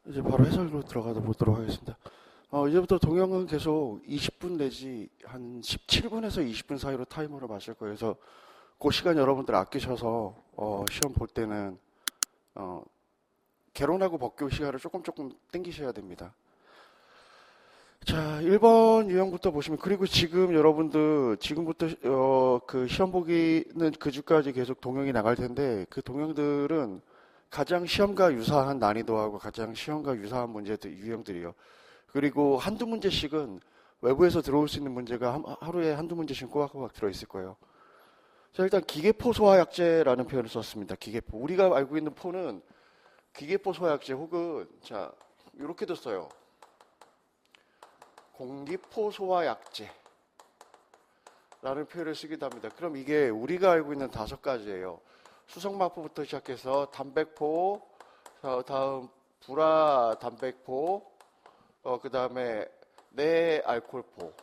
이제 바로 해설로 들어가다 보도록 하겠습니다. 이제부터 동영은 계속 20분 내지 한 17분에서 20분 사이로 타이머를 맞출 거예요. 그래서 그 시간 여러분들 아끼셔서 시험 볼 때는 개론하고 법교 시간을 조금 땡기셔야 됩니다. 자, 1번 유형부터 보시면, 그리고 지금 여러분들 지금부터 그 시험 보기는 그 주까지 계속 동영이 나갈 텐데, 그 동영들은 가장 시험과 유사한 난이도하고 가장 시험과 유사한 문제들 유형들이요. 그리고 한두 문제씩은 외부에서 들어올 수 있는 문제가 하루에 한두 문제씩 꼬박꼬박 들어있을 거예요. 자, 일단 기계포 소화약제라는 표현을 썼습니다. 기계포. 우리가 알고 있는 포는 기계포 소화약제 혹은 자, 이렇게도 써요. 공기포 소화약제라는 표현을 쓰기도 합니다. 그럼 이게 우리가 알고 있는 5가지예요. 수성마포부터 시작해서 담백포, 다음 불화 담백포, 그 다음에 내알코올포,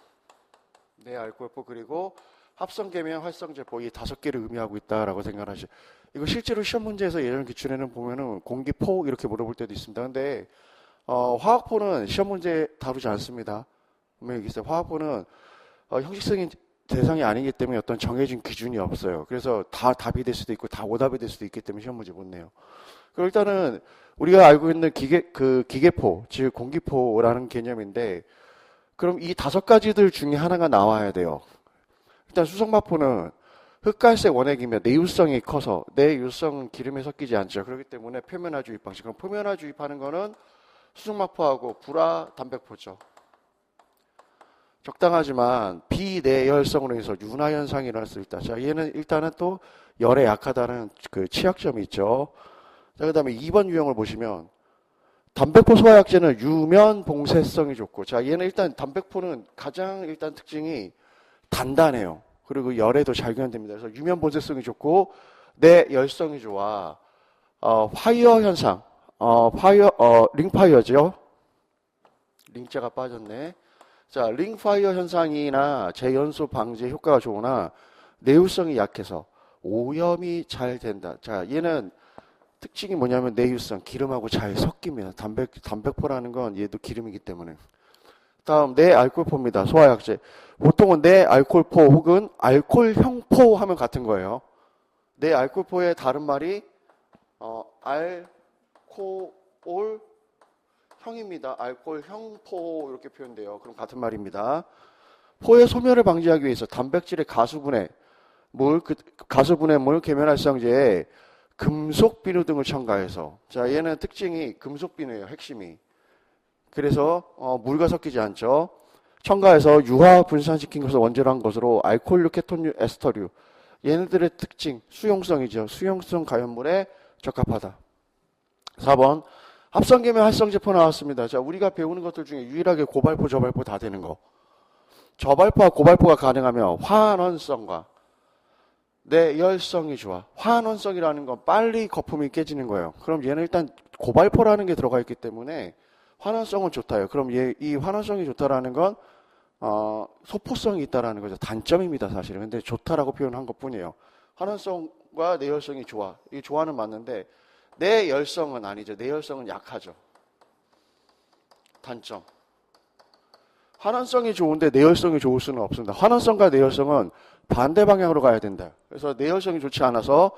그리고 합성계면 활성제포, 이 5개를 의미하고 있다라고 생각하시죠. 이거 실제로 시험 문제에서 예전 기출에는 보면은 공기포 이렇게 물어볼 때도 있습니다. 근데 화학포는 시험 문제 다루지 않습니다. 분명히 있어요. 화학포는 형식적인 대상이 아니기 때문에 어떤 정해진 기준이 없어요. 그래서 다 답이 될 수도 있고 다 오답이 될 수도 있기 때문에 시험 문제 못 내요. 그럼 일단은 우리가 알고 있는 기계포, 즉 공기포라는 개념인데, 그럼 이 5가지들 중에 하나가 나와야 돼요. 일단 수성마포는 흑갈색 원액이며 내유성이 커서 내유성은 기름에 섞이지 않죠. 그렇기 때문에 표면화 주입 방식. 그럼 표면화 주입하는 거는 수성마포하고 불화 담백포죠. 적당하지만 비내열성으로 해서 윤화 현상이 일어날 수 있다. 자, 얘는 일단은 또 열에 약하다는 그 취약점이 있죠. 자, 그다음에 2번 유형을 보시면 담백포 소화약제는 유면 봉쇄성이 좋고, 자, 얘는 일단 담백포는 가장 일단 특징이 단단해요. 그리고 열에도 잘 견딥니다. 그래서 유면 봉쇄성이 좋고 내열성이 좋아. 파이어 현상, 링파이어죠. 링자가 빠졌네. 자, 링파이어 현상이나 재연소 방지에 효과가 좋으나 내유성이 약해서 오염이 잘 된다. 자, 얘는 특징이 뭐냐면 내유성, 기름하고 잘 섞입니다. 담백포라는 건 얘도 기름이기 때문에. 다음, 내알코올포입니다. 소화약제. 보통은 내알코올포 혹은 알코올형포 하면 같은 거예요. 내알코올포의 다른 말이 알코올 형입니다. 알코올 형포 이렇게 표현돼요. 그럼 같은 말입니다. 포의 소멸을 방지하기 위해서 단백질의 가수분해 물, 계면활성제에 금속 비누 등을 첨가해서, 자, 얘는 특징이 금속 비누예요. 핵심이. 그래서 물과 섞이지 않죠. 첨가해서 유화 분산시킨 것을 원재료 한 것으로 알코올류, 케톤류, 에스터류, 얘네들의 특징 수용성이죠. 수용성 가연물에 적합하다. 4번 합성계면 활성제포 나왔습니다. 자, 우리가 배우는 것들 중에 유일하게 고발포, 저발포 다 되는 거. 저발포와 고발포가 가능하면 환원성과 내열성이 좋아. 환원성이라는 건 빨리 거품이 깨지는 거예요. 그럼 얘는 일단 고발포라는 게 들어가 있기 때문에 환원성은 좋다요. 그럼 이 환원성이 좋다라는 건 소포성이 있다라는 거죠. 단점입니다, 사실은. 근데 좋다라고 표현한 것뿐이에요. 환원성과 내열성이 좋아. 이 좋아는 맞는데 내열성은 아니죠. 내열성은 약하죠. 단점. 환원성이 좋은데 내열성이 좋을 수는 없습니다. 환원성과 내열성은 반대 방향으로 가야 된다. 그래서 내열성이 좋지 않아서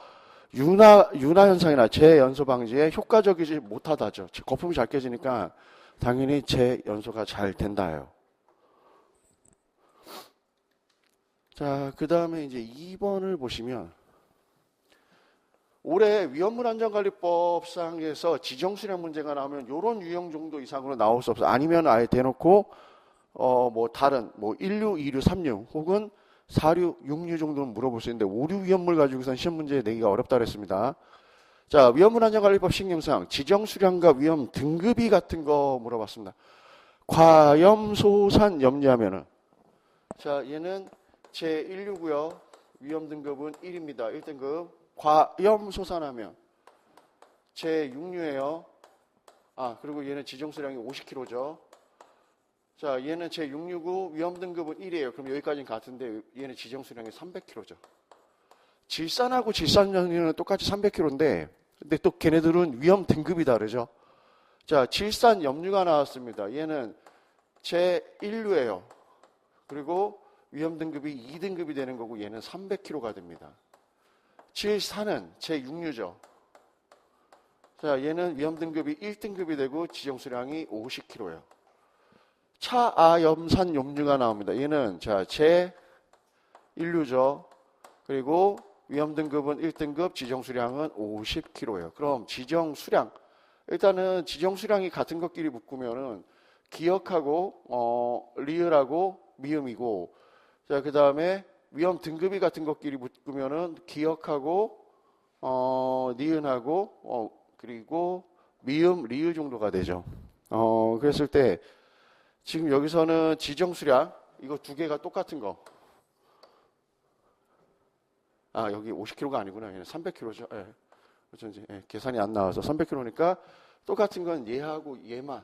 윤화 현상이나 재연소 방지에 효과적이지 못하다죠. 거품이 잘 깨지니까 당연히 재연소가 잘 된다예요. 자, 그 다음에 이제 2번을 보시면, 올해 위험물 안전관리법상에서 지정수량 문제가 나오면 이런 유형 정도 이상으로 나올 수 없어. 아니면 아예 대놓고 뭐 다른 뭐 1류, 2류, 3류 혹은 4류, 6류 정도는 물어볼 수 있는데 5류 위험물 가지고선 시험 문제 내기가 어렵다 그랬습니다. 자, 위험물 안전관리법 신경사항 지정수량과 위험 등급이 같은 거 물어봤습니다. 과염소산 염려하면은, 자, 얘는 제1류고요. 위험 등급은 1입니다. 1등급. 과염소산하면 제6류예요. 그리고 얘는 지정수량이 50kg죠. 자, 얘는 제6류고 위험 등급은 1이에요. 그럼 여기까지는 같은데 얘는 지정수량이 300kg죠. 질산하고 질산염료는 똑같이 300kg인데, 근데 또 걔네들은 위험 등급이 다르죠. 자, 질산염류가 나왔습니다. 얘는 제1류예요. 그리고 위험 등급이 2등급이 되는 거고 얘는 300kg가 됩니다. 질산은 제6류죠. 자, 얘는 위험 등급이 1등급이 되고 지정 수량이 50kg예요. 차아염산 염류가 나옵니다. 얘는 자, 제1류죠. 그리고 위험 등급은 1등급, 지정 수량은 50kg예요. 그럼 지정 수량, 일단은 지정 수량이 같은 것끼리 묶으면은 기억하고 리을하고 미음이고, 자, 그 다음에 위험 등급이 같은 것끼리 묶으면은 기억하고 니은하고 그리고 미음 리을 정도가 되죠. 그랬을 때 지금 여기서는 지정 수량 이거 두 개가 똑같은 거. 아, 여기 50kg가 아니구나. 얘는 300kg죠. 예. 어쩐지 계산이 안 나와서 300kg니까 똑같은 건 얘하고 얘만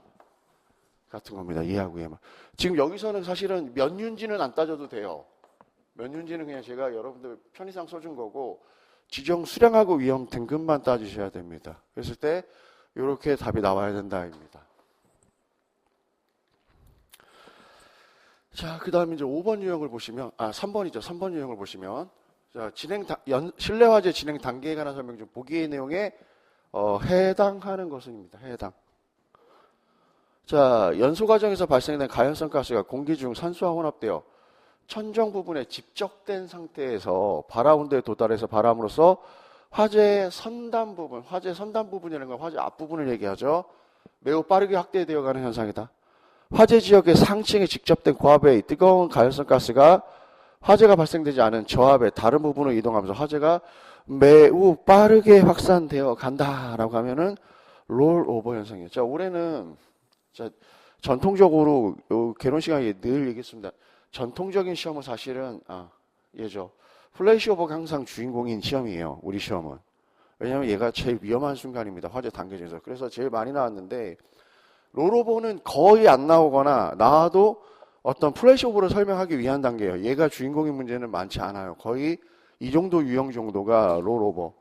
같은 겁니다. 얘하고 얘만. 지금 여기서는 사실은 몇 윤지는 안 따져도 돼요. 몇 윤지는 그냥 제가 여러분들 편의상 써준 거고 지정 수량하고 위험 등급만 따지셔야 됩니다. 그랬을 때 이렇게 답이 나와야 된다입니다. 자, 그 다음에 이제 5번 유형을 보시면, 3번이죠. 3번 유형을 보시면, 자, 실내화재 진행 단계에 관한 설명 중 보기의 내용에 해당하는 것입니다. 해당. 자, 연소 과정에서 발생된 가연성 가스가 공기 중 산소와 혼합되어 천정 부분에 집적된 상태에서 발화온도에 도달해서 발함으로써 화재 선단 부분이라는 건 화재 앞부분을 얘기하죠. 매우 빠르게 확대되어가는 현상이다. 화재 지역의 상층에 직접된 고압의 뜨거운 가연성 가스가 화재가 발생되지 않은 저압의 다른 부분으로 이동하면서 화재가 매우 빠르게 확산되어 간다라고 하면은 롤오버 현상이에요. 자, 올해는 전통적으로 개론 시간에 늘 얘기했습니다. 전통적인 시험은 사실은 얘죠. 플래시오버가 항상 주인공인 시험이에요. 우리 시험은. 왜냐하면 얘가 제일 위험한 순간입니다. 화재 단계 중에서. 그래서 제일 많이 나왔는데 롤오버는 거의 안 나오거나 나와도 어떤 플래시오버를 설명하기 위한 단계예요. 얘가 주인공인 문제는 많지 않아요. 거의 이 정도 유형 정도가 롤오버의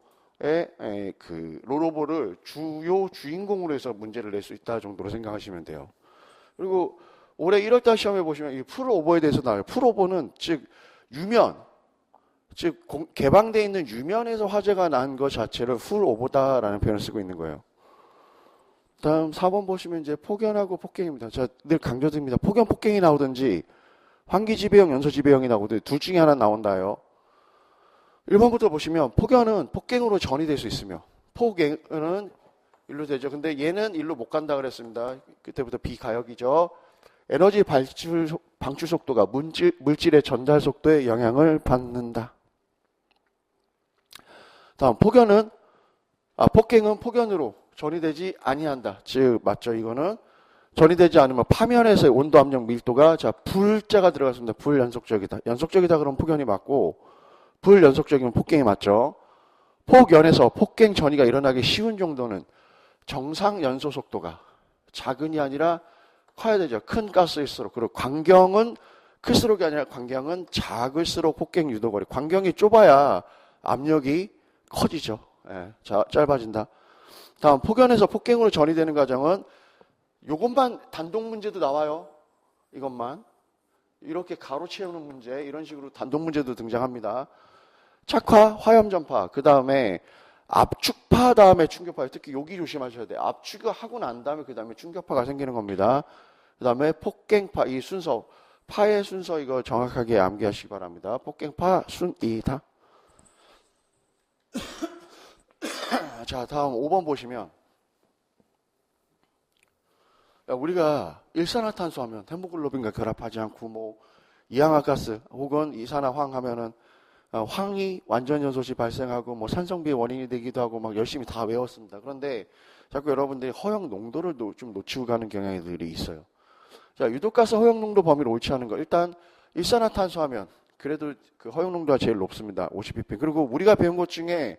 그 롤오버를 주요 주인공으로 해서 문제를 낼 수 있다 정도로 생각하시면 돼요. 그리고 올해 1월달 시험에 보시면 이 풀오버에 대해서 나와요. 풀오버는 즉 유면, 즉 개방되어 있는 유면에서 화재가 난 것 자체를 풀오버다라는 표현을 쓰고 있는 거예요. 다음 4번 보시면 이제 폭연하고 폭갱입니다. 제가 늘 강조드립니다. 폭연, 폭갱이 나오든지 환기지배형, 연소지배형이 나오든지 둘 중에 하나 나온다요. 1번부터 보시면 폭연은 폭갱으로 전이 될 수 있으며 폭갱은 일로 되죠. 근데 얘는 일로 못 간다 그랬습니다. 그때부터 비가역이죠. 에너지 방출 속도가 물질의 전달 속도에 영향을 받는다. 다음 폭연은 폭갱은 폭연으로 전이되지 아니한다. 즉 맞죠. 이거는 전이되지 않으면 파면에서의 온도, 압력, 밀도가 불자가 들어갔습니다. 불연속적이다. 연속적이다 그러면 폭연이 맞고 불연속적이면 폭갱이 맞죠. 폭연에서 폭갱 전이가 일어나기 쉬운 정도는 정상 연소 속도가 작은이 아니라 커야 되죠. 큰 가스일수록. 그리고 광경은 클수록이 아니라 광경은 작을수록 폭갱 유도거리. 광경이 좁아야 압력이 커지죠. 예, 짧아진다. 다음 폭연에서 폭갱으로 전이되는 과정은 요것만 단독 문제도 나와요. 이것만. 이렇게 가로 채우는 문제 이런 식으로 단독 문제도 등장합니다. 착화, 화염 전파, 그 다음에 압축파 다음에 충격파. 특히 여기 조심하셔야 돼요. 압축을 하고 난 다음에 그 다음에 충격파가 생기는 겁니다. 그 다음에 폭갱파, 이 순서, 파의 순서 이거 정확하게 암기하시기 바랍니다. 폭갱파 순이다. 자, 다음 5번 보시면 우리가 일산화탄소 하면 헤모글로빈과 결합하지 않고 뭐 이항화가스 혹은 이산화황 하면은 황이 완전 연소시 발생하고 뭐 산성비의 원인이 되기도 하고 막 열심히 다 외웠습니다. 그런데 자꾸 여러분들이 허용 농도를 좀 놓치고 가는 경향들이 있어요. 자, 유독가스 허용 농도 범위를 옳지 않은 거. 일단 일산화탄소 하면 그래도 그 허용 농도가 제일 높습니다. 50ppm. 그리고 우리가 배운 것 중에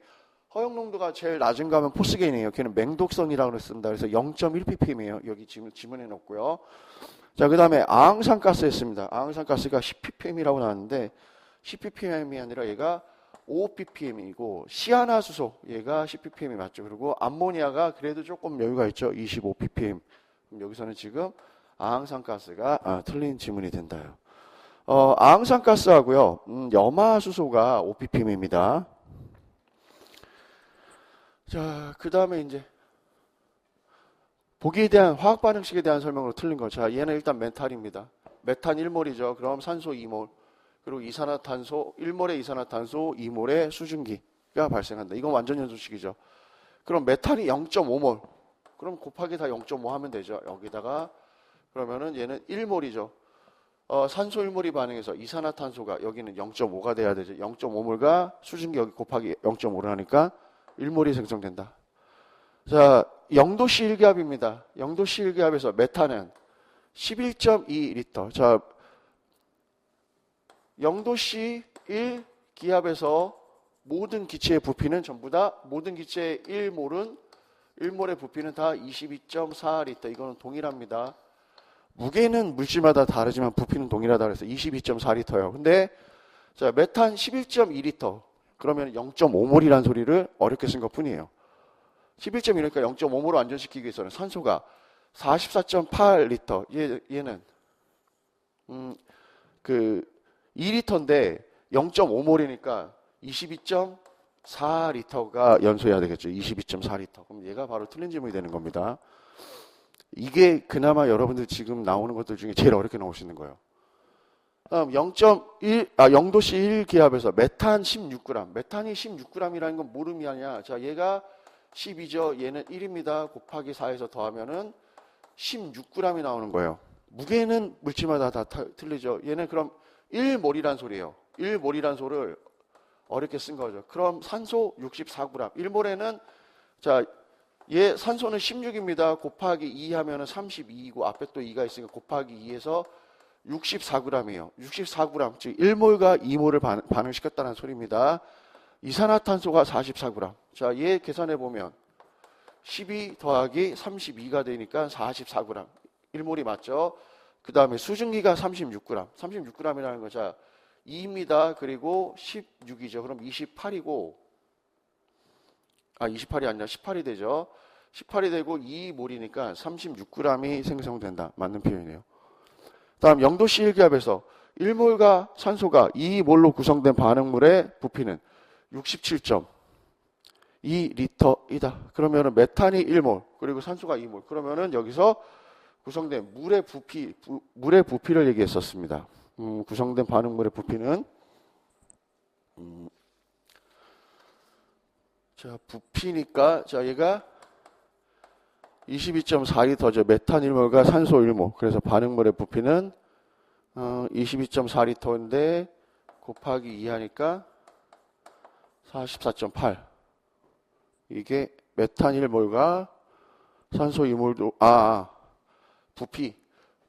허용 농도가 제일 낮은 거 하면 포스게인이에요. 걔는 맹독성이라고 그랬습니다. 그래서 0.1ppm이에요. 여기 지문에 넣었고요. 자, 그 다음에 아항산가스였습니다. 아항산가스가 10ppm이라고 나왔는데 10ppm이 아니라 얘가 5ppm이고 시아나수소 얘가 10ppm이 맞죠. 그리고 암모니아가 그래도 조금 여유가 있죠. 25ppm. 그럼 여기서는 지금 아항산가스가 틀린 지문이 된다요. 아항산가스하고요. 염화수소가 5ppm입니다. 자, 그 다음에 이제 보기에 대한 화학 반응식에 대한 설명으로 틀린 거. 자, 얘는 일단 메탄입니다. 메탄 1몰이죠. 그럼 산소 2몰. 그리고 이산화탄소 1몰의 이산화탄소 2몰의 수증기가 발생한다. 이건 완전 연소식이죠. 그럼 메탄이 0.5몰. 그럼 곱하기 다 0.5 하면 되죠. 여기다가 그러면은 얘는 1몰이죠. 산소 1몰이 반응해서 이산화탄소가 여기는 0.5가 돼야 되죠. 0.5몰과 수증기 여기 곱하기 0.5를 하니까 1몰이 생성된다. 자, 0도씨 1기압입니다. 0도씨 1기압에서 메탄은 11.2리터. 자, 0도씨 1기압에서 모든 기체의 부피는 전부 다 모든 기체의 1몰의 부피는 다 22.4리터. 이거는 동일합니다. 무게는 물질마다 다르지만 부피는 동일하다 그래서 22.4리터예요. 근데 자, 메탄 11.2리터. 그러면 0.5몰이라는 소리를 어렵게 쓴 것뿐이에요. 11.2니까 0.5몰로 안전시키기 위해서는 산소가 44.8리터. 얘는 그 2리터인데 0.5몰이니까 22.4리터가 연소해야 되겠죠. 22.4리터. 그럼 얘가 바로 틀린 질문이 되는 겁니다. 이게 그나마 여러분들 지금 나오는 것들 중에 제일 어렵게 나오시는 거예요. 다음 0도씨 1기압에서 메탄 16g. 메탄이 16g이라는 건 뭘 의미하냐? 자, 얘가 12죠. 얘는 1입니다. 곱하기 4에서 더하면은 16g이 나오는 거예요. 무게는 물질마다 다 틀리죠. 얘는 그럼 1몰이란 소리예요. 1몰이란 소리를 어렵게 쓴 거죠. 그럼 산소 64g. 1몰에는 자, 얘 산소는 16입니다. 곱하기 2 하면은 32이고 앞에 또 2가 있으니까 곱하기 2에서 64g이에요. 64g. 즉 1몰과 2몰을 반응시켰다는 소리입니다. 이산화탄소가 44g. 자, 얘 계산해 보면 12 더하기 32가 되니까 44g. 1몰이 맞죠? 그 다음에 수증기가 36g. 36g이라는 거. 자, 2입니다. 그리고 16이죠. 그럼 28이고 28이 아니라 18이 되죠. 18이 되고 2몰이니까 36g이 생성된다. 맞는 표현이에요. 다음 0도씨 1기압에서 1몰과 산소가 2몰로 구성된 반응물의 부피는 67.2리터이다. 그러면은 메탄이 1몰, 그리고 산소가 2몰. 그러면은 여기서 구성된 물의 부피를 얘기했었습니다. 구성된 반응물의 부피는 자, 부피니까 자, 얘가 22.4리터죠. 메탄 1몰과 산소 1몰. 그래서 반응물의 부피는 22.4리터인데 곱하기 2 하니까 44.8. 이게 메탄 1몰과 산소 2몰도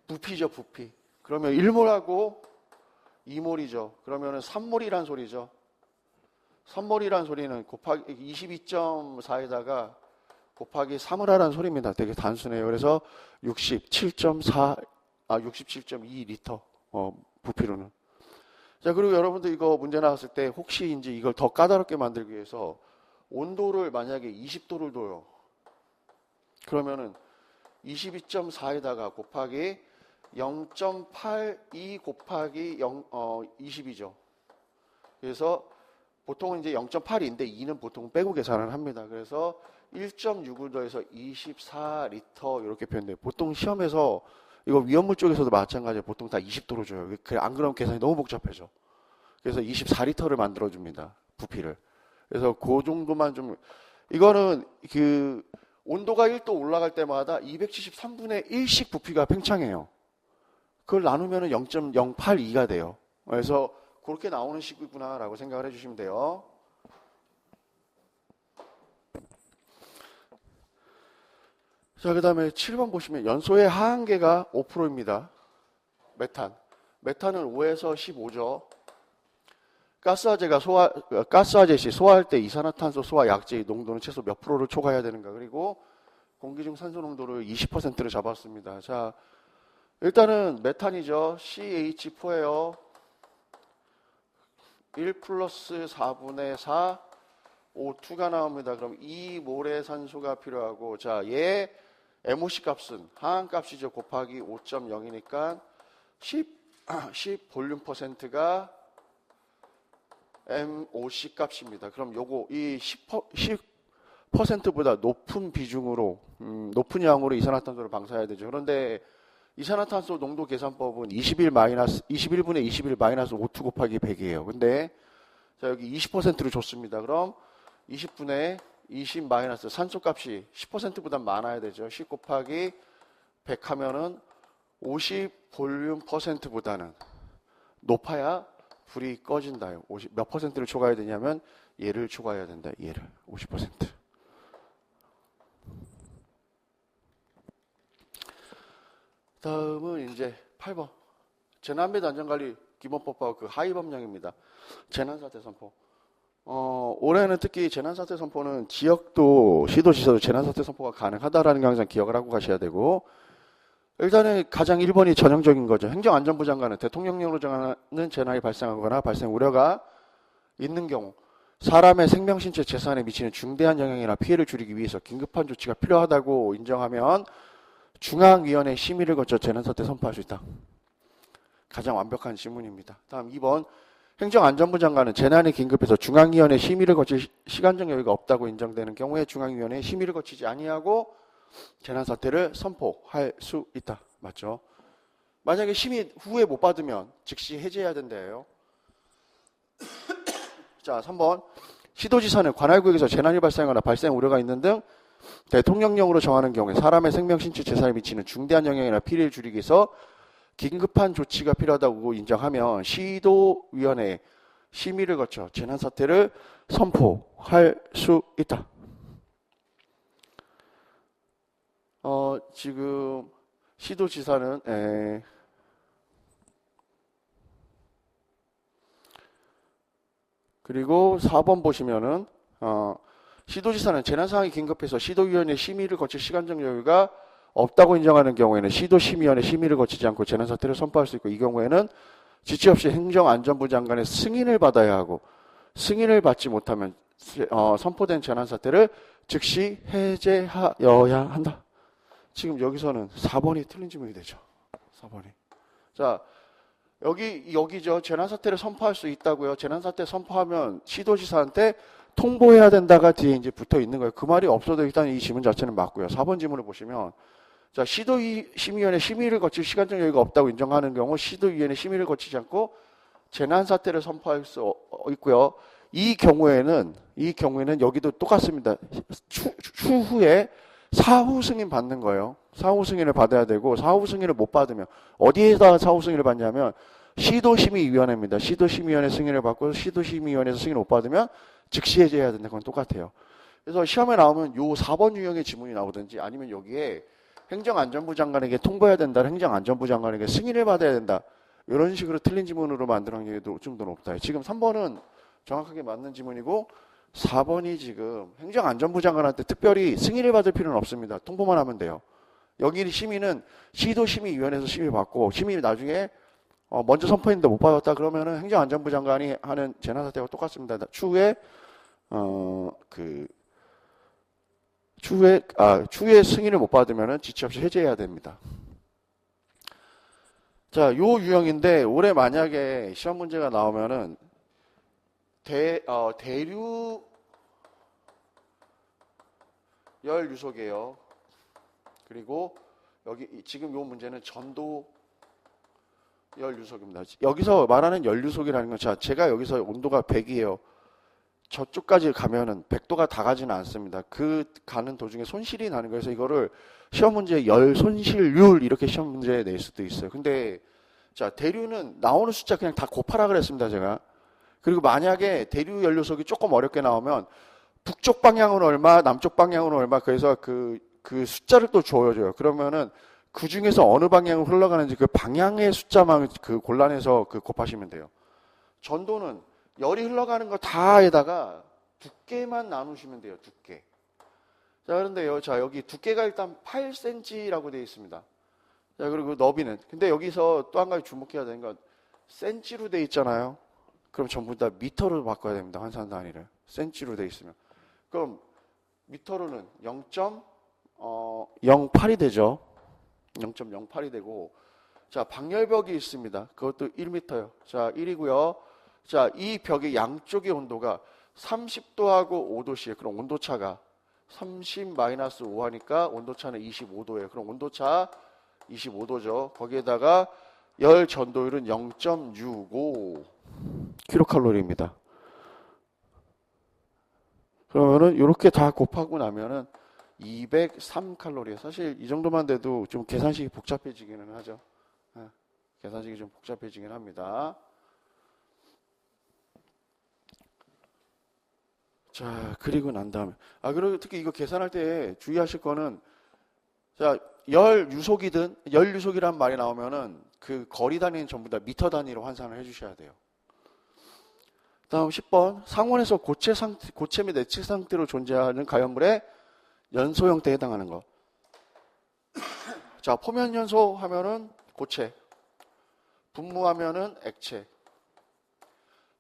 부피죠, 부피. 그러면 1몰하고 2몰이죠. 그러면은 3몰이란 소리죠. 3몰이란 소리는 곱하기 22.4에다가 곱하기 3을 하라는 소리입니다. 되게 단순해요. 그래서 67.2리터 부피로는. 자, 그리고 여러분들 이거 문제 나왔을 때 혹시 이제 이걸 더 까다롭게 만들기 위해서 온도를 만약에 20도를 둬요. 그러면은 22.4에다가 곱하기 0.82 곱하기 20이죠. 그래서 보통은 이제 0.8인데 2는 보통 빼고 계산을 합니다. 그래서 1.6을 더해서 24리터 이렇게 표현돼요. 보통 시험에서 이거 위험물 쪽에서도 마찬가지예요. 보통 다 20도로 줘요. 안 그러면 계산이 너무 복잡해져. 그래서 24리터를 만들어줍니다. 부피를. 그래서 그 정도만 좀, 이거는 그 온도가 1도 올라갈 때마다 273분의 1씩 부피가 팽창해요. 그걸 나누면 0.082가 돼요. 그래서 그렇게 나오는 식이구나라고 생각을 해주시면 돼요. 자, 그 다음에 7번 보시면 연소의 하한계가 5%입니다. 메탄. 메탄은 5에서 15죠. 가스화재 시 소화할 때 이산화탄소 소화 약제의 농도는 최소 몇 프로를 초과해야 되는가. 그리고 공기 중 산소 농도를 20%를 잡았습니다. 자, 일단은 메탄이죠. CH4예요. 1 플러스 4분의 4 O2가 나옵니다. 그럼 이 몰의 산소가 필요하고, 자, 얘 MOC 값은 항값이죠. 곱하기 5.0이니까 10 볼륨 퍼센트가 MOC 값입니다. 그럼 요거 이 10%보다 높은 비중으로 높은 양으로 이산화탄소를 방사해야 되죠. 그런데 이산화탄소 농도 계산법은 21분의 21 마이너스 O2 곱하기 100이에요. 근데 자, 여기 20%를 줬습니다. 그럼 20분의 20 마이너스 산소값이 10%보다 많아야 되죠. 10 곱하기 100 하면은 50 볼륨 퍼센트보다는 높아야 불이 꺼진다요. 몇 퍼센트를 초과해야 되냐면 얘를 초과해야 된다. 얘를 50%. 다음은 이제 8번. 재난및 안전관리 기본법하고 그 하위 법령입니다. 재난사태 선포. 올해는 특히 재난사태 선포는 지역도 시도지사도 재난사태 선포가 가능하다라는 거 항상 기억을 하고 가셔야 되고, 일단은 가장 1번이 전형적인 거죠. 행정안전부 장관은 대통령령으로 정하는 재난이 발생하거나 발생 우려가 있는 경우 사람의 생명, 신체, 재산에 미치는 중대한 영향이나 피해를 줄이기 위해서 긴급한 조치가 필요하다고 인정하면 중앙위원회 심의를 거쳐 재난사태 선포할 수 있다. 가장 완벽한 지문입니다. 다음 2번. 행정안전부 장관은 재난이 긴급해서 중앙위원회 심의를 거칠 시간적 여유가 없다고 인정되는 경우에 중앙위원회 심의를 거치지 아니하고 재난사태를 선포할 수 있다. 맞죠? 만약에 심의 후에 못 받으면 즉시 해제해야 된대요. 자, 3번. 시도지사는 관할구역에서 재난이 발생하거나 발생 우려가 있는 등 대통령령으로 정하는 경우에 사람의 생명, 신체, 재산에 미치는 중대한 영향이나 피해를 줄이기 위해서 긴급한 조치가 필요하다고 인정하면 시도위원회에 심의를 거쳐 재난사태를 선포할 수 있다. 지금 시도지사는 그리고 4번 보시면은 시도지사는 재난상황이 긴급해서 시도위원회 심의를 거칠 시간적 여유가 없다고 인정하는 경우에는 시도심의원회 심의를 거치지 않고 재난사태를 선포할 수 있고, 이 경우에는 지체 없이 행정안전부 장관의 승인을 받아야 하고, 승인을 받지 못하면 선포된 재난사태를 즉시 해제하여야 한다. 지금 여기서는 4번이 틀린 질문이 되죠. 4번이. 자, 여기죠. 재난사태를 선포할 수 있다고요. 재난사태 선포하면 시도지사한테 통보해야 된다가 뒤에 이제 붙어 있는 거예요. 그 말이 없어도 일단 이 지문 자체는 맞고요. 4번 지문을 보시면, 자, 시도심의위원회 심의를 거칠 시간적 여유가 없다고 인정하는 경우 시도위원회 심의를 거치지 않고 재난사태를 선포할 수 있고요. 이 경우에는 여기도 똑같습니다. 추후에 사후 승인 받는 거예요. 사후 승인을 받아야 되고, 사후 승인을 못 받으면 어디에다 사후 승인을 받냐면 시도심의위원회입니다. 시도심의위원회 승인을 받고 시도심의위원회에서 승인을 못 받으면 즉시 해제해야 된다. 그건 똑같아요. 그래서 시험에 나오면 요 4번 유형의 지문이 나오든지, 아니면 여기에 행정안전부 장관에게 통보해야 된다, 행정안전부 장관에게 승인을 받아야 된다, 이런 식으로 틀린 지문으로 만드는 게 좀 더 높다. 지금 3번은 정확하게 맞는 지문이고, 4번이 지금 행정안전부 장관한테 특별히 승인을 받을 필요는 없습니다. 통보만 하면 돼요. 여기 심의는 시도심의위원회에서 심의받고, 심의 나중에 먼저 선포했는데 못 받았다 그러면은 행정안전부 장관이 하는 재난사태와 똑같습니다. 추후에 승인을 못 받으면은 지체 없이 해제해야 됩니다. 자, 요 유형인데 올해 만약에 시험 문제가 나오면은 대류 열 유속이에요. 그리고 여기 지금 요 문제는 전도 열 유속입니다. 여기서 말하는 열 유속이라는 건, 자, 제가 여기서 온도가 100이에요. 저쪽까지 가면은 100도가 다 가지는 않습니다. 그 가는 도중에 손실이 나는 거여서 이거를 시험 문제 열 손실률 이렇게 시험 문제에 낼 수도 있어요. 근데 자, 대류는 나오는 숫자 그냥 다 곱하라 그랬습니다, 제가. 그리고 만약에 대류 연료속이 조금 어렵게 나오면 북쪽 방향은 얼마, 남쪽 방향은 얼마, 그래서 그 숫자를 또 줘줘요. 그러면은 그 중에서 어느 방향으로 흘러가는지 그 방향의 숫자만 골라내서 곱하시면 돼요. 전도는 열이 흘러가는 거 다에다가 두께만 나누시면 돼요. 두께. 자, 그런데요. 자, 여기 두께가 일단 8cm라고 되어 있습니다. 자, 그리고 너비는. 근데 여기서 또 한 가지 주목해야 되는 건 센치로 되어 있잖아요. 그럼 전부 다 미터로 바꿔야 됩니다. 환산 단위를. 센치로 돼 있으면. 그럼 미터로는 0.08이 되죠. 0.08이 되고, 자, 방열벽이 있습니다. 그것도 1m요. 자, 1이고요. 자, 이 벽의 양쪽의 온도가 30도하고 5도씩. 그럼 온도차가 30-5 하니까 온도차는 25도예요. 그럼 온도차 25도죠. 거기에다가 열 전도율은 0.65 킬로칼로리입니다. 그러면은 이렇게 다 곱하고 나면은 203 칼로리. 사실 이 정도만 돼도 좀 계산식이 복잡해지기는 하죠. 계산식이 좀 복잡해지긴 합니다. 자, 그리고 난 다음에. 그리고 특히 이거 계산할 때 주의하실 거는, 자, 열 유속이란 말이 나오면은 그 거리 단위는 전부 다 미터 단위로 환산을 해주셔야 돼요. 다음 10번. 상온에서 고체 및 액체 상태로 존재하는 가연물의 연소 형태에 해당하는 것. 자, 포면 연소 하면은 고체, 분무하면은 액체,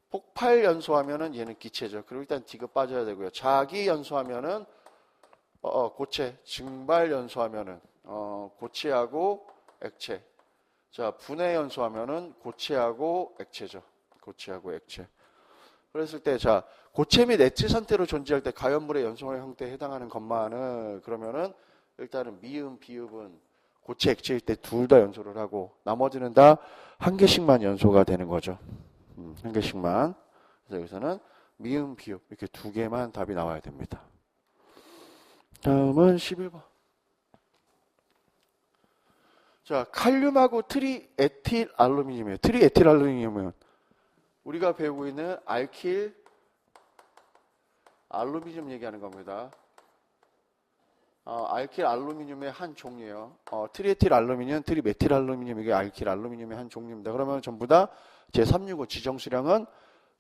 폭발 연소하면은 얘는 기체죠. 그리고 일단 디귿 빠져야 되고요. 자기 연소하면은 고체, 증발 연소하면은 고체하고 액체. 자, 분해 연소하면은 고체하고 액체죠. 고체하고 액체. 그랬을 때, 자, 고체 및 액체 상태로 존재할 때 가연물의 연소 형태에 해당하는 것만은, 그러면은 일단은 미음, 비읍은 고체, 액체일 때 둘 다 연소를 하고 나머지는 다 한 개씩만 연소가 되는 거죠. 한 개씩만. 그래서 여기서는 미음, 비읍 이렇게 두 개만 답이 나와야 됩니다. 다음은 11번. 자, 칼륨하고 트리에틸 알루미늄이에요. 트리에틸 알루미늄은 우리가 배우고 있는 알킬 알루미늄 얘기하는 겁니다. 알킬 알루미늄의 한 종이에요. 트리에틸 알루미늄, 트리메틸 알루미늄 이게 알킬 알루미늄의 한 종류입니다. 그러면 전부 다 제365 지정수량은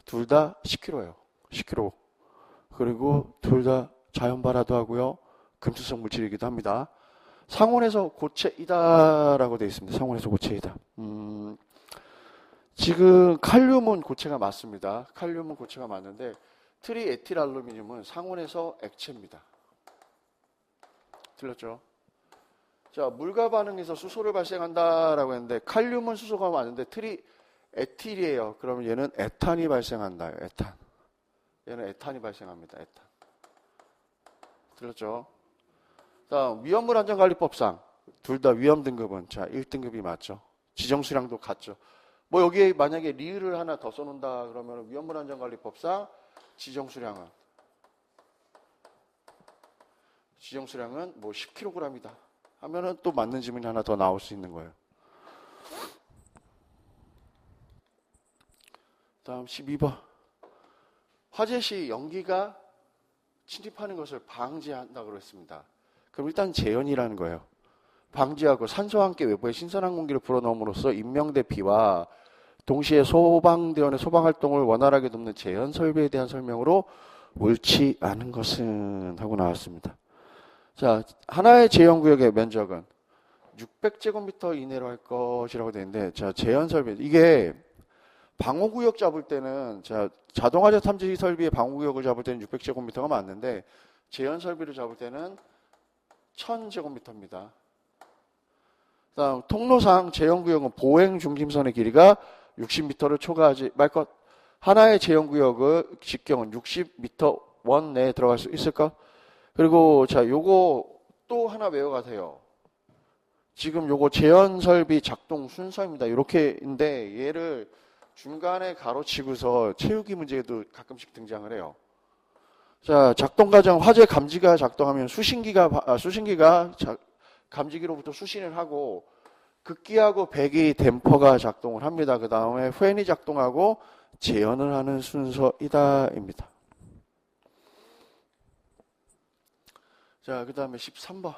둘 다 10kg예요. 10kg. 그리고 둘 다 자연발화도 하고요. 금수성 물질이기도 합니다. 상온에서 고체이다라고 되어 있습니다. 상온에서 고체이다. 지금 칼륨은 고체가 맞습니다. 칼륨은 고체가 맞는데 트리에틸 알루미늄은 상온에서 액체입니다. 틀렸죠? 자, 물과 반응해서 수소를 발생한다라고 했는데 칼륨은 수소가 맞는데 트리에틸이에요. 그러면 얘는 에탄이 발생한다. 에탄. 얘는 에탄이 발생합니다. 에탄. 틀렸죠? 다음 위험물 안전관리법상 둘 다 위험 등급은 자 1등급이 맞죠. 지정수량도 같죠. 뭐 여기에 만약에 리을을 하나 더 써놓는다 그러면 위험물 안전관리법상 지정수량은 뭐 10kg이다 하면은 또 맞는 지문이 하나 더 나올 수 있는 거예요. 다음 12번. 화재 시 연기가 침입하는 것을 방지한다고 했습니다. 그럼 일단 재현이라는 거예요. 방지하고 산소와 함께 외부에 신선한 공기를 불어넣음으로써 인명대 피와 동시에 소방대원의 소방활동을 원활하게 돕는 재현 설비에 대한 설명으로 옳지 않은 것은 하고 나왔습니다. 자, 하나의 재현구역의 면적은 600제곱미터 이내로 할 것이라고 되어 있는데, 자, 재현 설비. 이게 방호구역 잡을 때는, 자, 자동화재 탐지 설비의 방호구역을 잡을 때는 600제곱미터가 맞는데, 재현 설비를 잡을 때는 1000제곱미터입니다. 다음, 통로상 재현구역은 보행 중심선의 길이가 60m를 초과하지 말 것. 하나의 재현구역의 직경은 60m 원 내에 들어갈 수 있을까? 그리고 자, 요거 또 하나 외워가세요. 지금 요거 재현 설비 작동 순서입니다. 이렇게인데 얘를 중간에 가로치고서 채우기 문제에도 가끔씩 등장을 해요. 자, 작동 과정 화재 감지기가 작동하면 수신기가 감지기로부터 수신을 하고 극기하고 배기 댐퍼가 작동을 합니다. 그 다음에 팬이 작동하고 재현을 하는 순서이다입니다. 자, 그 다음에 13번.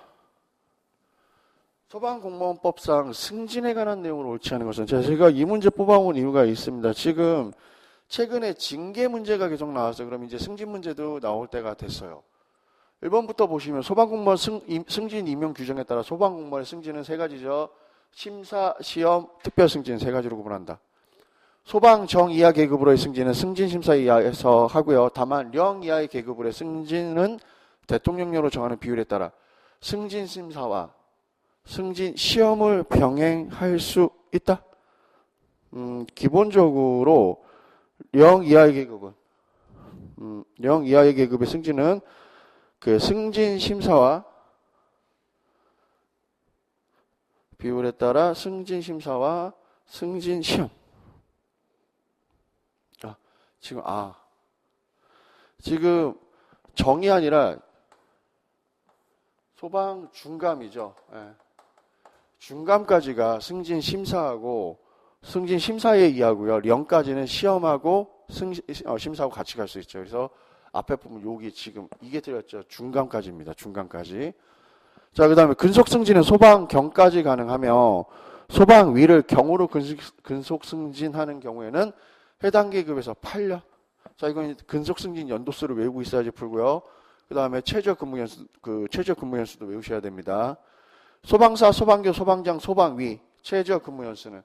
소방공무원법상 승진에 관한 내용을 옳지 않은 것은, 제가 이 문제 뽑아온 이유가 있습니다. 지금 최근에 징계 문제가 계속 나와서 그럼 이제 승진 문제도 나올 때가 됐어요. 1번부터 보시면 소방공무원 승진 임용 규정에 따라 소방공무원의 승진은 세 가지죠. 심사, 시험, 특별승진 세 가지로 구분한다. 소방 정 이하 계급으로의 승진은 승진 심사 이하에서 하고요. 다만 령 이하의 계급으로의 승진은 대통령령으로 정하는 비율에 따라 승진 심사와 승진 시험을 병행할 수 있다. 기본적으로 령 이하의 계급은 령 이하의 계급의 승진은 그 승진 심사와 비율에 따라 승진 심사와 승진 시험. 지금 정이 아니라 소방 중감이죠. 예. 중감까지가 승진 심사하고 승진 심사에 의하고요. 령까지는 시험하고 심사하고 같이 갈 수 있죠. 그래서 앞에 보면 여기 지금 이게 틀렸죠. 중감까지입니다. 중감까지. 자, 그 다음에 근속 승진은 소방경까지 가능하며 소방위를 경으로 근속 승진하는 경우에는 해당 계급에서 8년. 자, 이건 근속 승진 연도수를 외우고 있어야지 풀고요. 그 다음에 최저 근무 연수도 외우셔야 됩니다. 소방사, 소방교, 소방장, 소방위 최저 근무 연수는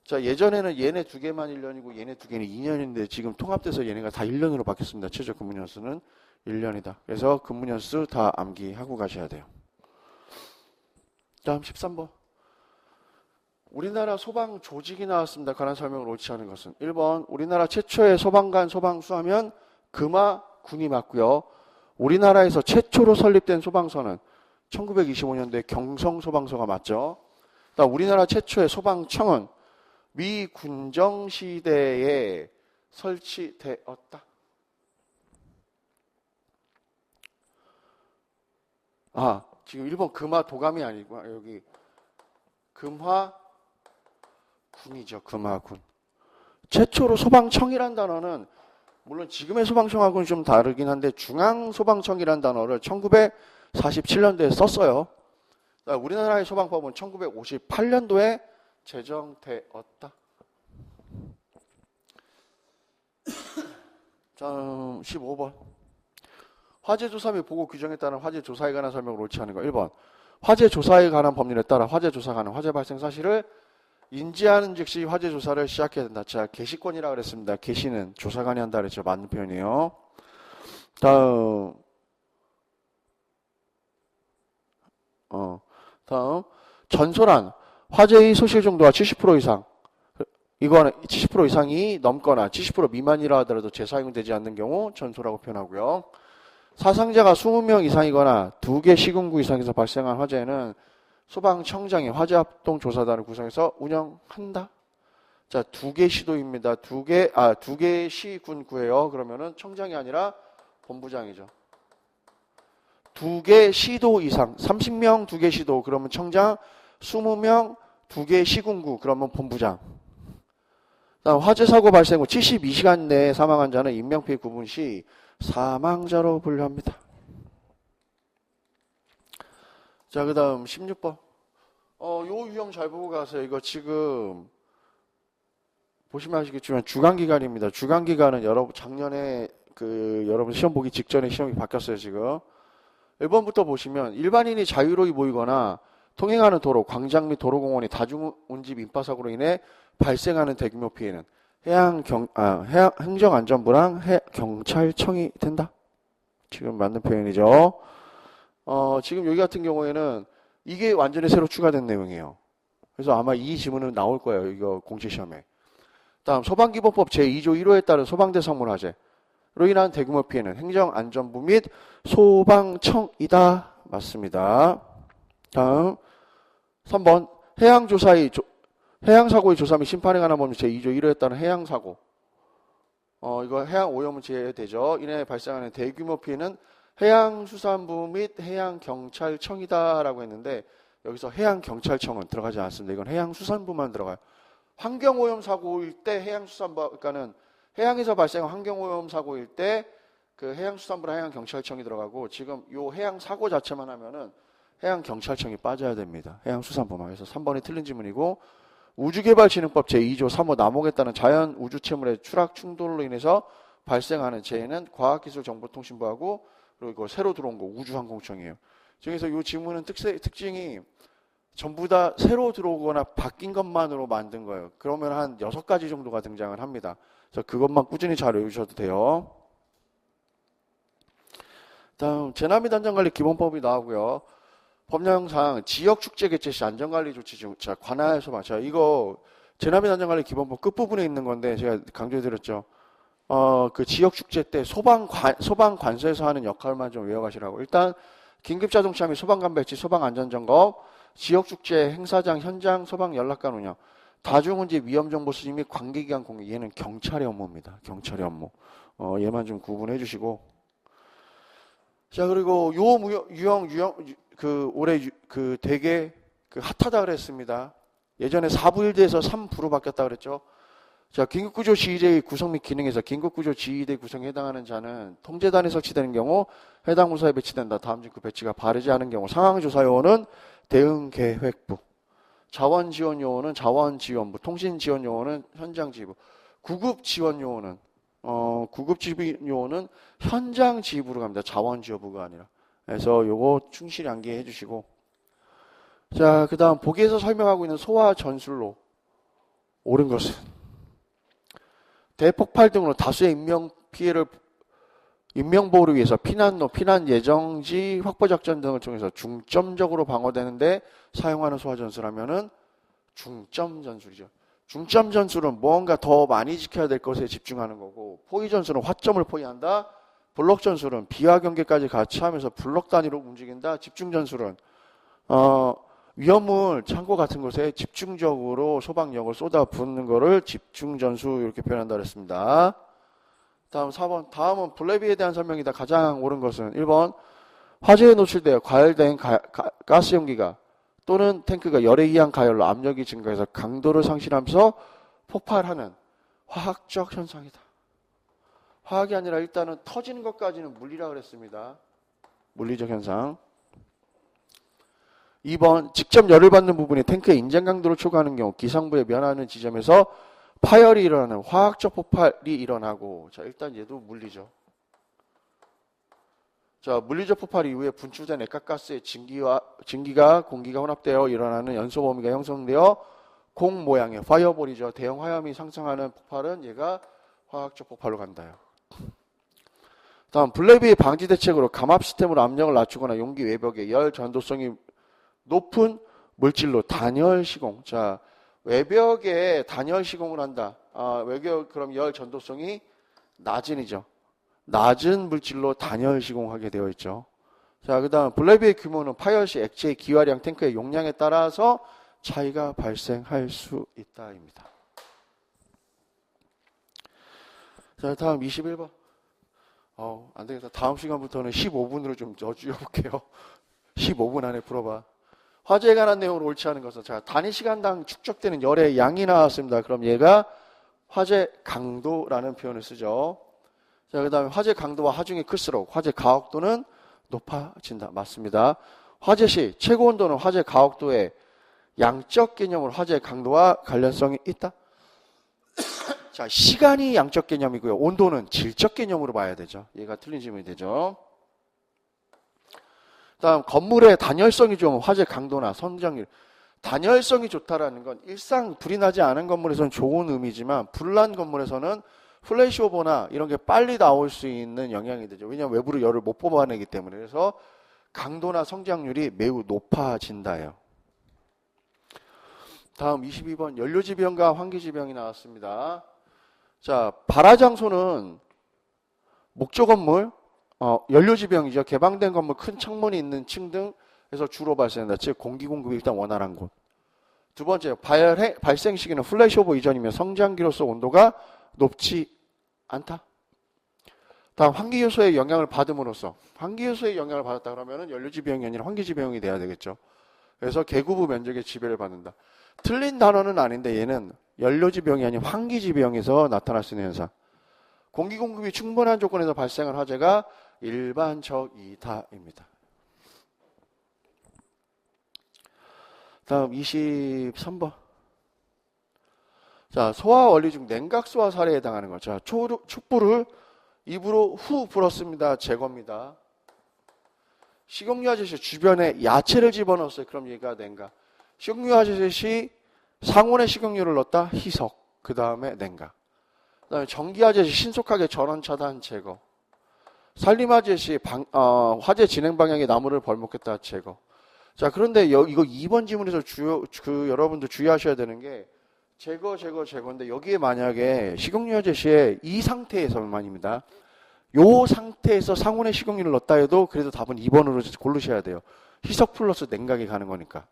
자, 예전에는 얘네 두 개만 1년이고 얘네 두 개는 2년인데 지금 통합돼서 얘네가 다 1년으로 바뀌었습니다. 최저 근무 연수는 1년이다. 그래서 근무 연수 다 암기하고 가셔야 돼요. 다음 13번. 우리나라 소방 조직이 나왔습니다. 관한 설명을 옳지 않은 것은 1번 우리나라 최초의 소방관 소방수하면 금화군이 맞고요. 우리나라에서 최초로 설립된 소방서는 1925년도에 경성소방서가 맞죠. 우리나라 최초의 소방청은 미군정시대에 설치되었다. 지금 1번 금화도감이 아니고 여기 금화군이죠. 금화군. 최초로 소방청이란 단어는 물론 지금의 소방청하고는 좀 다르긴 한데 중앙소방청이란 단어를 1947년도에 썼어요. 우리나라의 소방법은 1958년도에 제정되었다. 자, 15번. 화재조사 및 보고 규정에 따른 화재조사에 관한 설명을 옳지 않은 거. 1번. 화재조사에 관한 법률에 따라 화재조사가 하는 화재 발생 사실을 인지하는 즉시 화재조사를 시작해야 된다. 자, 개시권이라고 그랬습니다. 개시는 조사관이 한다 그랬죠. 맞는 표현이에요. 다음. 전소란 화재의 소실 정도가 70% 이상. 이거는 70% 이상이 넘거나 70% 미만이라 하더라도 재사용되지 않는 경우 전소라고 표현하고요. 사상자가 20명 이상이거나 2개 시군구 이상에서 발생한 화재는 소방청장이 화재합동조사단을 구성해서 운영한다. 자, 2개 시도입니다. 2개 시군구예요. 그러면은 청장이 아니라 본부장이죠. 2개 시도 이상, 30명 2개 시도, 그러면 청장, 20명 2개 시군구, 그러면 본부장. 다음, 화재 사고 발생 후 72시간 내에 사망한 자는 인명피해 구분 시 사망자로 분류합니다. 자, 그 다음 16번. 요 유형 잘 보고 가세요. 이거 지금 보시면 아시겠지만 주간기간입니다. 주간기간은 작년에 여러분 시험 보기 직전에 시험이 바뀌었어요, 지금. 1번부터 보시면 일반인이 자유로이 모이거나 통행하는 도로, 광장 및 도로공원이 다중운집 인파사고로 인해 발생하는 대규모 피해는 행정안전부랑 경찰청이 된다. 지금 맞는 표현이죠. 지금 여기 같은 경우에는 이게 완전히 새로 추가된 내용이에요. 그래서 아마 이 지문은 나올 거예요. 이거 공시시험에. 다음, 소방기본법 제2조 1호에 따른 소방대상물 화재로 인한 대규모 피해는 행정안전부 및 소방청이다. 맞습니다. 다음 3번 해양사고의 조사 및 심판에 관한 법률 제2조 1호에 따른 해양사고. 이거 해양오염은 제외되죠. 이내 발생하는 대규모 피해는 해양수산부 및 해양경찰청이다 라고 했는데 여기서 해양경찰청은 들어가지 않습니다. 이건 해양수산부만 들어가요. 환경오염 사고일 때 해양수산부, 그러니까는 해양에서 발생한 환경오염 사고일 때 그 해양수산부랑 해양경찰청이 들어가고 지금 요 해양사고 자체만 하면은 해양경찰청이 빠져야 됩니다. 해양수산부만. 그래서 3번이 틀린 지문이고 우주개발진흥법 제2조 3호 남옥에 따른 자연 우주체물의 추락 충돌로 인해서 발생하는 재해는 과학기술정보통신부하고 그리고 이거 새로 들어온 거 우주항공청이에요. 그래서 이 지문은 특징이 전부 다 새로 들어오거나 바뀐 것만으로 만든 거예요. 그러면 한 6가지 정도가 등장을 합니다. 그래서 그것만 꾸준히 잘 외우셔도 돼요. 다음 재난및 안전관리 기본법이 나오고요. 법령상 지역축제 개최 시 안전관리 조치 중, 자, 관할 소방. 자, 이거 재난및 안전관리 기본법 끝부분에 있는 건데 제가 강조해드렸죠. 그 지역축제 때 소방관서에서 하는 역할만 좀 외워가시라고. 일단 긴급자동차 및 소방관 배치, 소방안전점검, 지역축제 행사장 현장 소방연락관 운영, 다중은지 위험정보 수집 및 관계기관 공개. 얘는 경찰의 업무입니다. 경찰의 업무. 얘만 좀 구분해 주시고. 자, 그리고 올해 되게 핫하다 그랬습니다. 예전에 4부일대에서 3부로 바뀌었다 그랬죠. 자, 긴급구조 지휘대의 구성 및 기능에서 긴급구조 지휘대 구성에 해당하는 자는 통제단에 설치되는 경우 해당 부서에 배치된다. 다음 중 그 배치가 바르지 않은 경우 상황조사요원은 대응계획부, 자원지원요원은 자원지원부, 통신지원요원은 현장지휘부, 구급지원요원은 현장지휘부로 갑니다. 자원지원부가 아니라. 그래서 요거 충실히 암기해 주시고. 자, 그 다음 보기에서 설명하고 있는 소화 전술로 옳은 것은 대폭발 등으로 다수의 인명보호를 위해서 피난로, 피난 예정지 확보작전 등을 통해서 중점적으로 방어되는데 사용하는 소화전술하면은 중점전술이죠. 중점전술은 무언가 더 많이 지켜야 될 것에 집중하는 거고, 포위전술은 화점을 포위한다. 블록전술은 비와 경계까지 같이 하면서 블록 단위로 움직인다. 집중전술은 위험물 창고 같은 곳에 집중적으로 소방력을 쏟아붓는 거를 집중전수 이렇게 표현한다 그랬습니다. 다음 4번. 다음은 블레비에 대한 설명이다. 가장 옳은 것은 1번. 화재에 노출되어 과열된 가스 용기가 또는 탱크가 열에 의한 가열로 압력이 증가해서 강도를 상실하면서 폭발하는 화학적 현상이다. 화학이 아니라 일단은 터지는 것까지는 물리라 그랬습니다. 물리적 현상. 2번. 직접 열을 받는 부분이 탱크의 인장 강도를 초과하는 경우 기상부에 면하는 지점에서 파열이 일어나는 화학적 폭발이 일어나고. 자, 일단 얘도 물리죠. 자, 물리적 폭발 이후에 분출된 액화가스의 증기가 공기가 혼합되어 일어나는 연소 범위가 형성되어 공 모양의 파이어볼이죠. 대형 화염이 상승하는 폭발은 얘가 화학적 폭발로 간다요. 다음 블레비의 방지 대책으로 감압 시스템으로 압력을 낮추거나 용기 외벽에 열 전도성이 높은 물질로 단열 시공. 자, 외벽에 단열 시공을 한다. 외벽 그럼 열 전도성이 낮은이죠. 낮은 물질로 단열 시공하게 되어 있죠. 자, 그 다음 블레비의 규모는 파열 시 액체의 기화량, 탱크의 용량에 따라서 차이가 발생할 수 있다입니다. 자, 다음 21번. 안 되겠다. 다음 시간부터는 15분으로 좀 줄여볼게요. 15분 안에 풀어봐. 화재에 관한 내용을 옳지 않은 것은, 자, 단위 시간당 축적되는 열의 양이 나왔습니다. 그럼 얘가 화재 강도라는 표현을 쓰죠. 자, 그 다음에 화재 강도와 하중이 클수록 화재 가혹도는 높아진다. 맞습니다. 화재 시 최고 온도는 화재 가혹도의 양적 개념으로 화재 강도와 관련성이 있다. 자, 시간이 양적 개념이고요. 온도는 질적 개념으로 봐야 되죠. 얘가 틀린 질문이 되죠. 다음 건물의 단열성이 좋은 화재 강도나 성장률. 단열성이 좋다라는 건 일상 불이 나지 않은 건물에서는 좋은 의미지만 불난 건물에서는 플래시오버나 이런 게 빨리 나올 수 있는 영향이 되죠. 왜냐하면 외부로 열을 못 뽑아내기 때문에. 그래서 강도나 성장률이 매우 높아진다예요. 다음 22번 연료지병과 환기지병이 나왔습니다. 자, 발화장소는 목조 건물, 연료지병이죠. 개방된 건물, 큰 창문이 있는 층 등에서 주로 발생한다. 즉 공기 공급이 일단 원활한 곳. 두 번째, 발생 시기는 플래시오버 이전이며 성장기로서 온도가 높지 않다. 다음 환기요소의 영향을 받음으로써, 환기요소의 영향을 받았다 그러면 연료지병이 아니라 환기지병이 돼야 되겠죠. 그래서 계구부 면적의 지배를 받는다. 틀린 단어는 아닌데 얘는 연료지병이 아닌 환기지병에서 나타날 수 있는 현상. 공기 공급이 충분한 조건에서 발생한 화재가 일반적이다입니다. 다음 23번. 자, 소화 원리 중 냉각 소화 사례에 해당하는 것. 자, 촛불을 입으로 후 불었습니다. 제거입니다. 식용유 아저씨 주변에 야채를 집어넣었어요. 그럼 얘가 냉각. 식용유화재 상온에 식용유를 넣었다. 희석. 그 다음에 냉각. 그 다음에 전기화재 시 신속하게 전원 차단 제거. 산림화재 시 화재 진행 방향에 나무를 벌목했다 제거. 자, 그런데 이거 2번 지문에서 여러분들 주의하셔야 되는 게 제거인데 여기에 만약에 식용유화재 시에 이 상태에서만입니다. 요 상태에서 상온에 식용유를 넣었다 해도 그래도 답은 2번으로 고르셔야 돼요. 희석 플러스 냉각이 가는 거니까.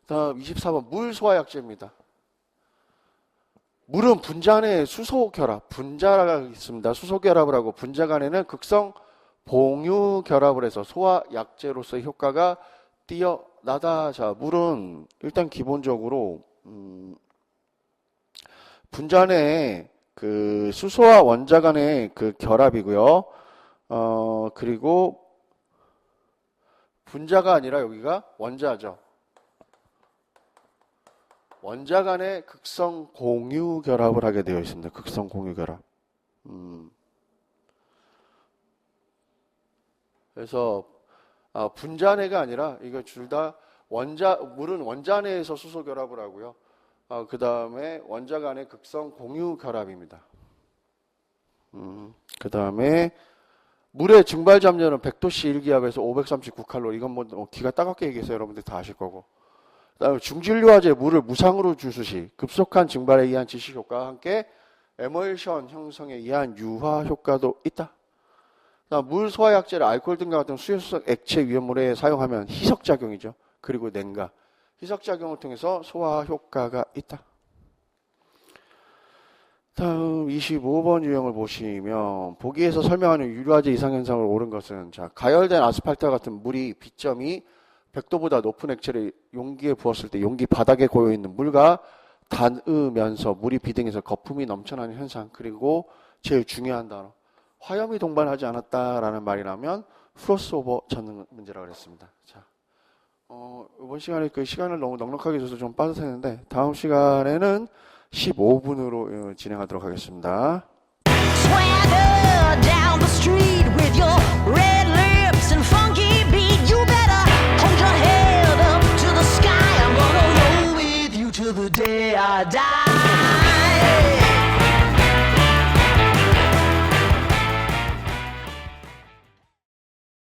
다음 24번 물 소화약제입니다. 물은 분자 안에 수소결합, 분자가 있습니다. 수소결합을 하고 분자 간에는 극성 봉유 결합을 해서 소화약제로서의 효과가 뛰어나다. 자, 물은 일단 기본적으로 분자 안에 그 수소와 원자 간의 그 결합이고요. 그리고 분자가 아니라 여기가 원자죠. 원자 간의 극성 공유 결합을 하게 되어 있습니다. 극성 공유 결합. 그래서 분자 내가 아니라 이거 둘 다 물은 원자 내에서 수소 결합을 하고요. 그 다음에 원자 간의 극성 공유 결합입니다. 그 다음에 물의 증발 잠재는 100도씨 1기압에서 539칼로리. 이건 뭐 기가 따갑게 얘기해서 여러분들 다 아실 거고. 그다음에 중질유화제 물을 무상으로 주수 시 급속한 증발에 의한 지식 효과와 함께 에멀션 형성에 의한 유화 효과도 있다. 그다음 물 소화약제를 알코올 등과 같은 수용성 액체 위험물에 사용하면 희석작용이죠. 그리고 냉각. 희석작용을 통해서 소화 효과가 있다. 다음 25번 유형을 보시면 보기에서 설명하는 유화제 이상현상을 옳은 것은 자, 가열된 아스팔트와 같은 물이 B점이 100도보다 높은 액체를 용기에 부었을 때 용기 바닥에 고여있는 물과 닿으면서 물이 비등해서 거품이 넘쳐나는 현상. 그리고 제일 중요한 단어 화염이 동반하지 않았다라는 말이 나면 크로스오버 찾는 문제라고 그랬습니다. 자, 이번 시간에 그 시간을 너무 넉넉하게 줘서 좀 빠듯했는데 다음 시간에는 15분으로 진행하도록 하겠습니다. Swagger down the street with your red lips and